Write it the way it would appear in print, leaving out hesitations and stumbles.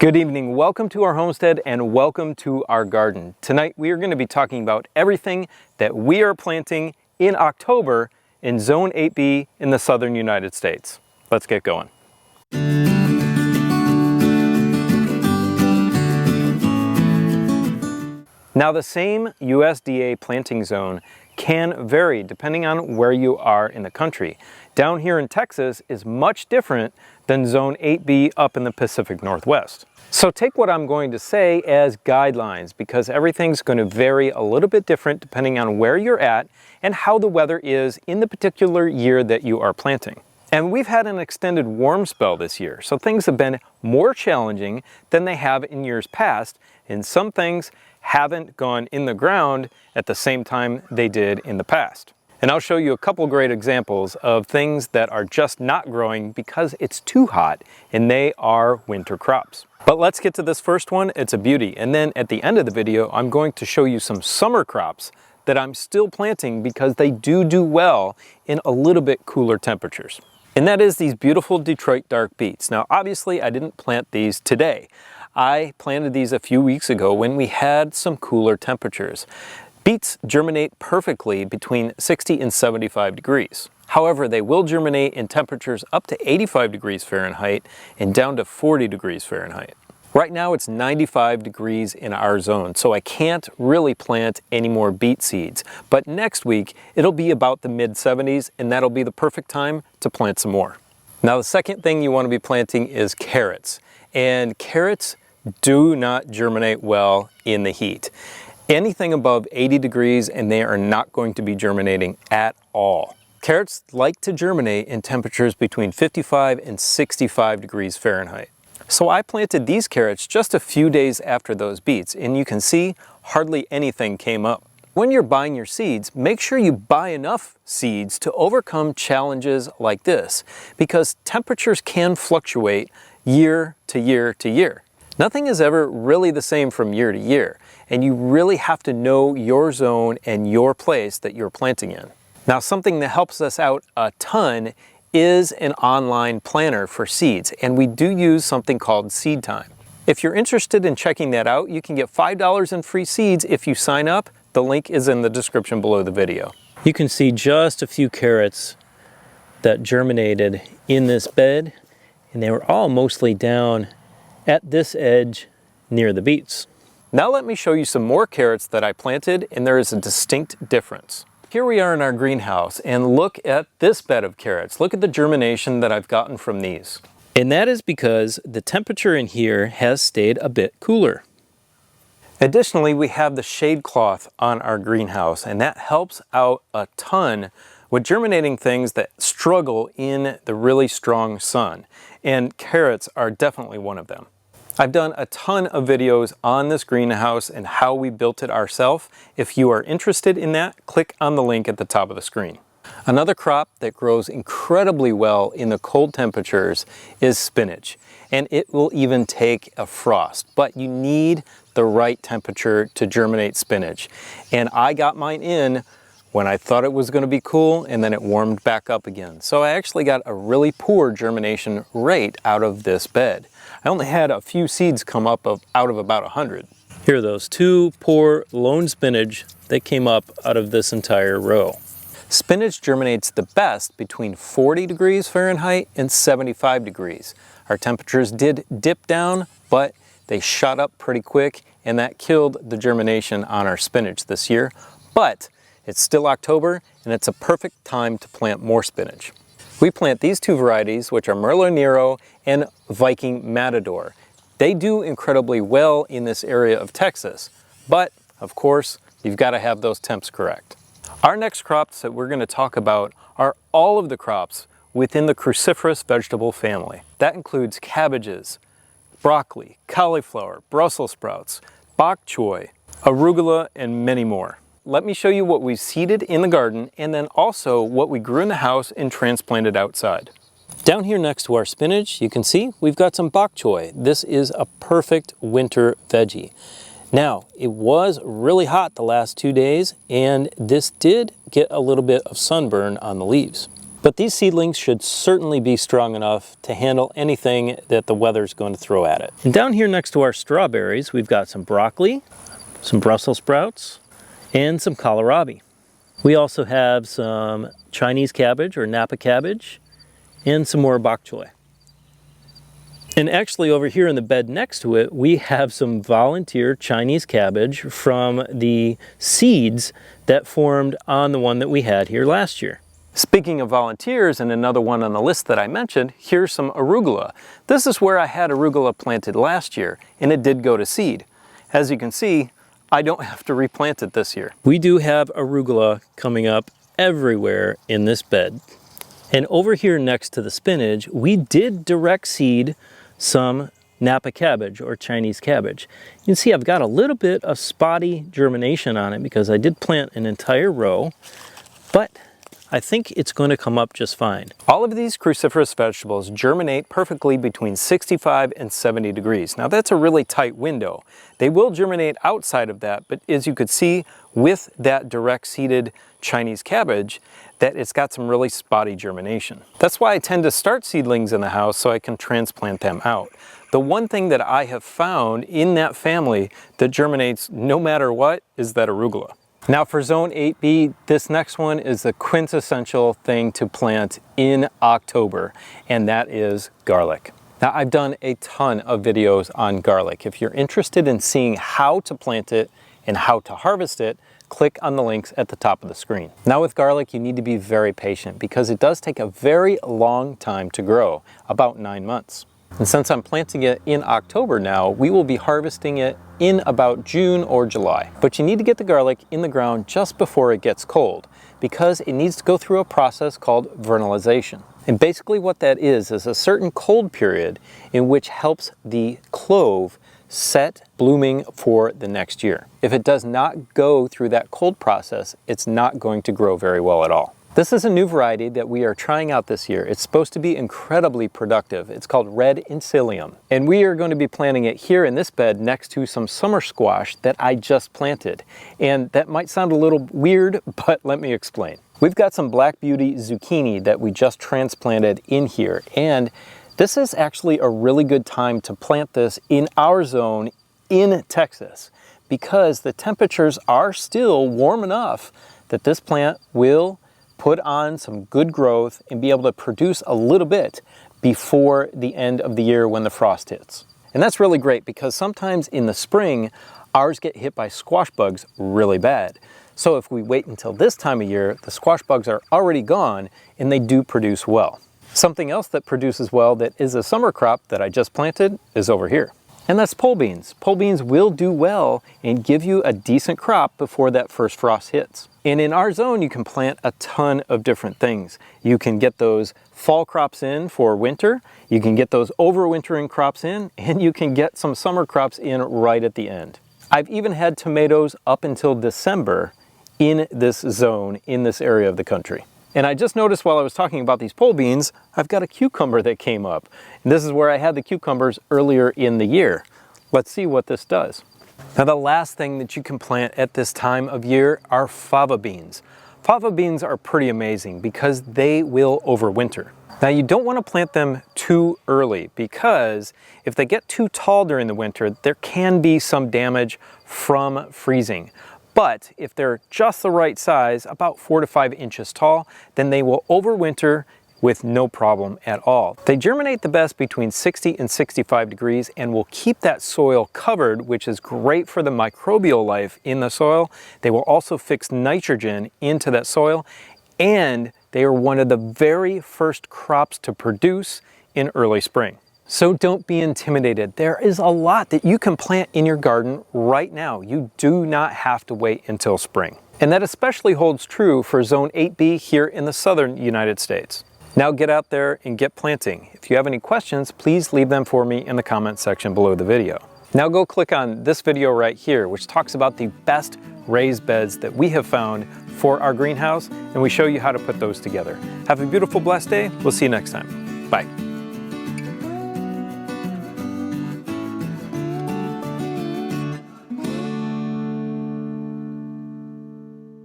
Good evening, welcome to our homestead and welcome to our garden. Tonight we are going to be talking about everything that we are planting in October in Zone 8B in the southern United States. Let's get going. Now the same USDA planting zone can vary depending on where you are in the country. Down here in Texas is much different than Zone 8B up in the Pacific Northwest. So take what I'm going to say as guidelines because everything's going to vary a little bit different depending on where you're at and how the weather is in the particular year that you are planting. And we've had an extended warm spell this year, so things have been more challenging than they have in years past, and some things haven't gone in the ground at the same time they did in the past. And I'll show you a couple great examples of things that are just not growing because it's too hot, and they are winter crops. But let's get to this first one. It's a beauty. And then at the end of the video, I'm going to show you some summer crops that I'm still planting because they do well in a little bit cooler temperatures. And that is these beautiful Detroit dark beets. Now, obviously, I didn't plant these today. I planted these a few weeks ago when we had some cooler temperatures. Beets germinate perfectly between 60 and 75 degrees. However, they will germinate in temperatures up to 85 degrees Fahrenheit and down to 40 degrees Fahrenheit. Right now it's 95 degrees in our zone, so I can't really plant any more beet seeds. But next week, it'll be about the mid-70s, and that'll be the perfect time to plant some more. Now, the second thing you want to be planting is carrots. And carrots do not germinate well in the heat. Anything above 80 degrees and they are not going to be germinating at all. Carrots like to germinate in temperatures between 55 and 65 degrees Fahrenheit. So I planted these carrots just a few days after those beets, and you can see hardly anything came up. When you're buying your seeds, make sure you buy enough seeds to overcome challenges like this, because temperatures can fluctuate year to year to year. Nothing is ever really the same from year to year, and you really have to know your zone and your place that you're planting in. Now, something that helps us out a ton is an online planner for seeds, and we do use something called SEEDTIME. If you're interested in checking that out, you can get $5 in free seeds if you sign up. The link is in the description below the video. You can see just a few carrots that germinated in this bed, and they were all mostly down at this edge near the beets. Now let me show you some more carrots that I planted, and there is a distinct difference. Here we are in our greenhouse, and look at this bed of carrots. Look at the germination that I've gotten from these. And that is because the temperature in here has stayed a bit cooler. Additionally, we have the shade cloth on our greenhouse, and that helps out a ton with germinating things that struggle in the really strong sun. And carrots are definitely one of them. I've done a ton of videos on this greenhouse and how we built it ourselves. If you are interested in that, click on the link at the top of the screen. Another crop that grows incredibly well in the cold temperatures is spinach. And it will even take a frost, but you need the right temperature to germinate spinach. And I got mine in when I thought it was going to be cool, and then it warmed back up again. So I actually got a really poor germination rate out of this bed. I only had a few seeds come up out of about 100. Here are those two poor lone spinach that came up out of this entire row. Spinach germinates the best between 40 degrees Fahrenheit and 75 degrees. Our temperatures did dip down, but they shot up pretty quick, and that killed the germination on our spinach this year. But it's still October, and it's a perfect time to plant more spinach. We plant these two varieties, which are Merlot Nero and Viking Matador. They do incredibly well in this area of Texas, but of course, you've got to have those temps correct. Our next crops that we're going to talk about are all of the crops within the cruciferous vegetable family. That includes cabbages, broccoli, cauliflower, Brussels sprouts, bok choy, arugula, and many more. Let me show you what we seeded in the garden and then also what we grew in the house and transplanted outside. Down here next to our spinach, you can see we've got some bok choy. This is a perfect winter veggie. Now, it was really hot the last 2 days, and this did get a little bit of sunburn on the leaves. But these seedlings should certainly be strong enough to handle anything that the weather's going to throw at it. And down here next to our strawberries, we've got some broccoli, some Brussels sprouts, and some kohlrabi. We also have some Chinese cabbage or Napa cabbage and some more bok choy. And actually over here in the bed next to it, we have some volunteer Chinese cabbage from the seeds that formed on the one that we had here last year. Speaking of volunteers, and another one on the list that I mentioned, here's some arugula. This is where I had arugula planted last year, and it did go to seed. As you can see, I don't have to replant it this year. We do have arugula coming up everywhere in this bed. And over here next to the spinach, we did direct seed some Napa cabbage or Chinese cabbage. You can see I've got a little bit of spotty germination on it because I did plant an entire row, but I think it's going to come up just fine. All of these cruciferous vegetables germinate perfectly between 65 and 70 degrees. Now that's a really tight window. They will germinate outside of that, but as you could see with that direct seeded Chinese cabbage, that it's got some really spotty germination. That's why I tend to start seedlings in the house so I can transplant them out. The one thing that I have found in that family that germinates no matter what is that arugula. Now for zone 8B, this next one is the quintessential thing to plant in October, and that is garlic. Now I've done a ton of videos on garlic. If you're interested in seeing how to plant it and how to harvest it, click on the links at the top of the screen. Now with garlic, you need to be very patient because it does take a very long time to grow, about 9 months. And since I'm planting it in October now, we will be harvesting it in about June or July. But you need to get the garlic in the ground just before it gets cold because it needs to go through a process called vernalization. And basically what that is a certain cold period in which helps the clove set blooming for the next year. If it does not go through that cold process, it's not going to grow very well at all. This is a new variety that we are trying out this year. It's supposed to be incredibly productive. It's called Red Incilium. And we are going to be planting it here in this bed next to some summer squash that I just planted. And that might sound a little weird, but let me explain. We've got some Black Beauty zucchini that we just transplanted in here. And this is actually a really good time to plant this in our zone in Texas because the temperatures are still warm enough that this plant will put on some good growth and be able to produce a little bit before the end of the year when the frost hits. And that's really great because sometimes in the spring, ours get hit by squash bugs really bad. So if we wait until this time of year, the squash bugs are already gone and they do produce well. Something else that produces well that is a summer crop that I just planted is over here. And that's pole beans. Pole beans will do well and give you a decent crop before that first frost hits. And in our zone, you can plant a ton of different things. You can get those fall crops in for winter, you can get those overwintering crops in, and you can get some summer crops in right at the end. I've even had tomatoes up until December in this zone, in this area of the country. And I just noticed while I was talking about these pole beans, I've got a cucumber that came up. And this is where I had the cucumbers earlier in the year. Let's see what this does. Now the last thing that you can plant at this time of year are fava beans. Fava beans are pretty amazing because they will overwinter. Now you don't want to plant them too early because if they get too tall during the winter, there can be some damage from freezing. But if they're just the right size, about 4 to 5 inches tall, then they will overwinter with no problem at all. They germinate the best between 60 and 65 degrees and will keep that soil covered, which is great for the microbial life in the soil. They will also fix nitrogen into that soil, and they are one of the very first crops to produce in early spring. So don't be intimidated. There is a lot that you can plant in your garden right now. You do not have to wait until spring. And that especially holds true for Zone 8B here in the southern United States. Now get out there and get planting. If you have any questions, please leave them for me in the comments section below the video. Now go click on this video right here, which talks about the best raised beds that we have found for our greenhouse, and we show you how to put those together. Have a beautiful, blessed day. We'll see you next time. Bye.